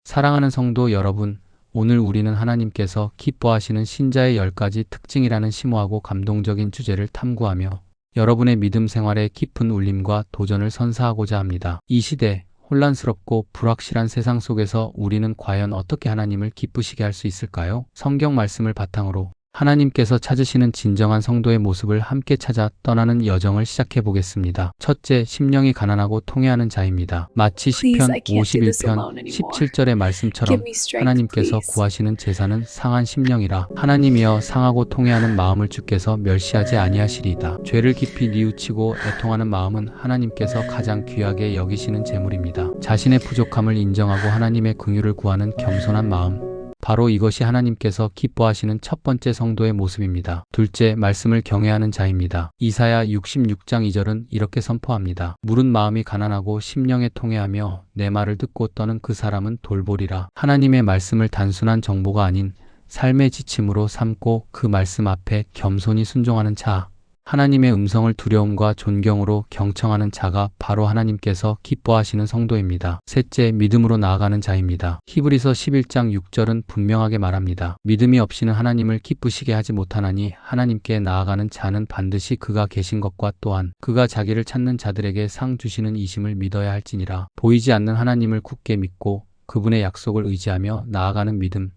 사랑하는 성도 여러분, 오늘 우리는 하나님께서 기뻐하시는 신자의 10가지 특징이라는 심오하고 감동적인 주제를 탐구하며 여러분의 믿음 생활에 깊은 울림과 도전을 선사하고자 합니다. 이 시대, 혼란스럽고 불확실한 세상 속에서 우리는 과연 어떻게 하나님을 기쁘시게 할 수 있을까요? 성경 말씀을 바탕으로 하나님께서 찾으시는 진정한 성도의 모습을 함께 찾아 떠나는 여정을 시작해 보겠습니다. 첫째, 심령이 가난하고 통회하는 자입니다. 마치 시편 51편 17절의 말씀처럼 하나님께서 구하시는 제사는 상한 심령이라. 하나님이여 상하고 통회하는 마음을 주께서 멸시하지 아니하시리이다. 죄를 깊이 뉘우치고 애통하는 마음은 하나님께서 가장 귀하게 여기시는 재물입니다. 자신의 부족함을 인정하고 하나님의 긍휼을 구하는 겸손한 마음, 바로 이것이 하나님께서 기뻐하시는 첫 번째 성도의 모습입니다. 둘째, 말씀을 경외하는 자입니다. 이사야 66장 2절은 이렇게 선포합니다. 물은 마음이 가난하고 심령에 통회하며 내 말을 듣고 떠는 그 사람은 돌보리라. 하나님의 말씀을 단순한 정보가 아닌 삶의 지침으로 삼고 그 말씀 앞에 겸손히 순종하는 자, 하나님의 음성을 두려움과 존경으로 경청하는 자가 바로 하나님께서 기뻐하시는 성도입니다. 셋째, 믿음으로 나아가는 자입니다. 히브리서 11장 6절은 분명하게 말합니다. 믿음이 없이는 하나님을 기쁘시게 하지 못하나니 하나님께 나아가는 자는 반드시 그가 계신 것과 또한 그가 자기를 찾는 자들에게 상 주시는 이심을 믿어야 할지니라. 보이지 않는 하나님을 굳게 믿고 그분의 약속을 의지하며 나아가는 믿음,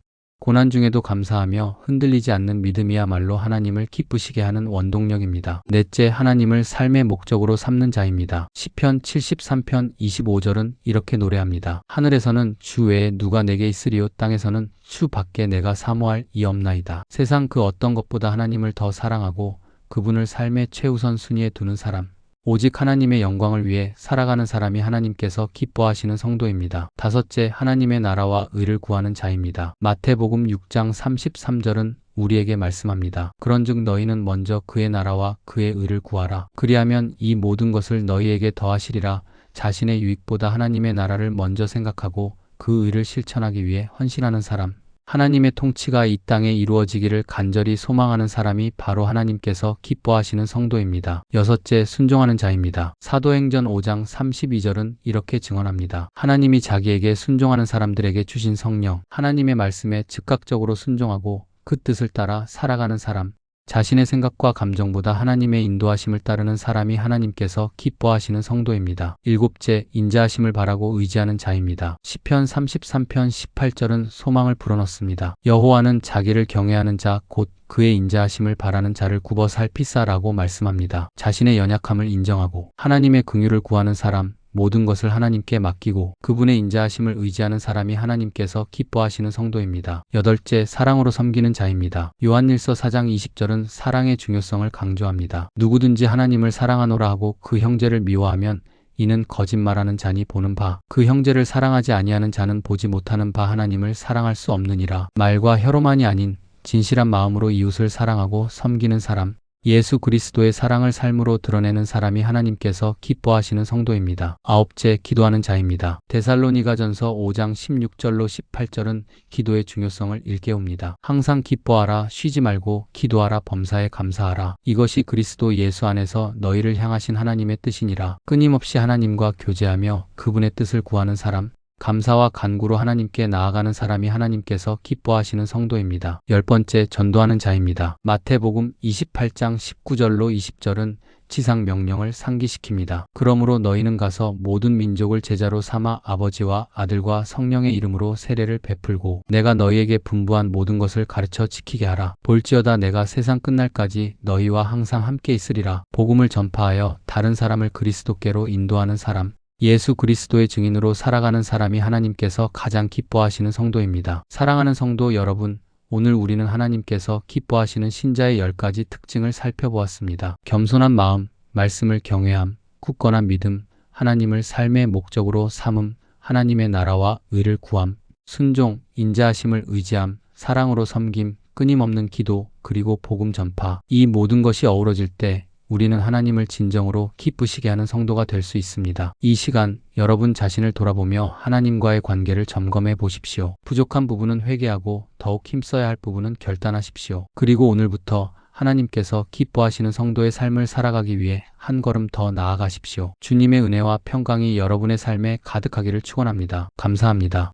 고난 중에도 감사하며 흔들리지 않는 믿음이야말로 하나님을 기쁘시게 하는 원동력입니다. 넷째, 하나님을 삶의 목적으로 삼는 자입니다. 시편 73편 25절은 이렇게 노래합니다. 하늘에서는 주 외에 누가 내게 있으리요, 땅에서는 주 밖에 내가 사모할 이 없나이다. 세상 그 어떤 것보다 하나님을 더 사랑하고 그분을 삶의 최우선 순위에 두는 사람, 오직 하나님의 영광을 위해 살아가는 사람이 하나님께서 기뻐하시는 성도입니다. 다섯째, 하나님의 나라와 의를 구하는 자입니다. 마태복음 6장 33절은 우리에게 말씀합니다. 그런즉 너희는 먼저 그의 나라와 그의 의를 구하라. 그리하면 이 모든 것을 너희에게 더하시리라. 자신의 유익보다 하나님의 나라를 먼저 생각하고 그 의를 실천하기 위해 헌신하는 사람, 하나님의 통치가 이 땅에 이루어지기를 간절히 소망하는 사람이 바로 하나님께서 기뻐하시는 성도입니다. 여섯째, 순종하는 자입니다. 사도행전 5장 32절은 이렇게 증언합니다. 하나님이 자기에게 순종하는 사람들에게 주신 성령, 하나님의 말씀에 즉각적으로 순종하고 그 뜻을 따라 살아가는 사람, 자신의 생각과 감정보다 하나님의 인도하심을 따르는 사람이 하나님께서 기뻐하시는 성도입니다. 일곱째, 인자하심을 바라고 의지하는 자입니다. 시편 33편 18절은 소망을 불어넣습니다. 여호와는 자기를 경외하는 자, 곧 그의 인자하심을 바라는 자를 굽어 살피사라고 말씀합니다. 자신의 연약함을 인정하고 하나님의 긍휼을 구하는 사람, 모든 것을 하나님께 맡기고 그분의 인자하심을 의지하는 사람이 하나님께서 기뻐하시는 성도입니다. 여덟째, 사랑으로 섬기는 자입니다. 요한일서 4장 20절은 사랑의 중요성을 강조합니다. 누구든지 하나님을 사랑하노라 하고 그 형제를 미워하면 이는 거짓말하는 자니 보는 바, 그 형제를 사랑하지 아니하는 자는 보지 못하는 바 하나님을 사랑할 수 없느니라. 말과 혀로만이 아닌 진실한 마음으로 이웃을 사랑하고 섬기는 사람, 예수 그리스도의 사랑을 삶으로 드러내는 사람이 하나님께서 기뻐하시는 성도입니다. 아홉째, 기도하는 자입니다. 데살로니가전서 5장 16절로 18절은 기도의 중요성을 일깨웁니다. 항상 기뻐하라, 쉬지 말고 기도하라, 범사에 감사하라. 이것이 그리스도 예수 안에서 너희를 향하신 하나님의 뜻이니라. 끊임없이 하나님과 교제하며 그분의 뜻을 구하는 사람, 감사와 간구로 하나님께 나아가는 사람이 하나님께서 기뻐하시는 성도입니다. 열번째, 전도하는 자입니다. 마태복음 28장 19절로 20절은 지상 명령을 상기시킵니다. 그러므로 너희는 가서 모든 민족을 제자로 삼아 아버지와 아들과 성령의 이름으로 세례를 베풀고 내가 너희에게 분부한 모든 것을 가르쳐 지키게 하라. 볼지어다 내가 세상 끝날까지 너희와 항상 함께 있으리라. 복음을 전파하여 다른 사람을 그리스도께로 인도하는 사람, 예수 그리스도의 증인으로 살아가는 사람이 하나님께서 가장 기뻐하시는 성도입니다. 사랑하는 성도 여러분, 오늘 우리는 하나님께서 기뻐하시는 신자의 10가지 특징을 살펴보았습니다. 겸손한 마음, 말씀을 경외함, 굳건한 믿음, 하나님을 삶의 목적으로 삼음, 하나님의 나라와 의를 구함, 순종, 인자하심을 의지함, 사랑으로 섬김, 끊임없는 기도, 그리고 복음 전파. 이 모든 것이 어우러질 때 우리는 하나님을 진정으로 기쁘시게 하는 성도가 될 수 있습니다. 이 시간 여러분 자신을 돌아보며 하나님과의 관계를 점검해 보십시오. 부족한 부분은 회개하고 더욱 힘써야 할 부분은 결단하십시오. 그리고 오늘부터 하나님께서 기뻐하시는 성도의 삶을 살아가기 위해 한 걸음 더 나아가십시오. 주님의 은혜와 평강이 여러분의 삶에 가득하기를 축원합니다. 감사합니다.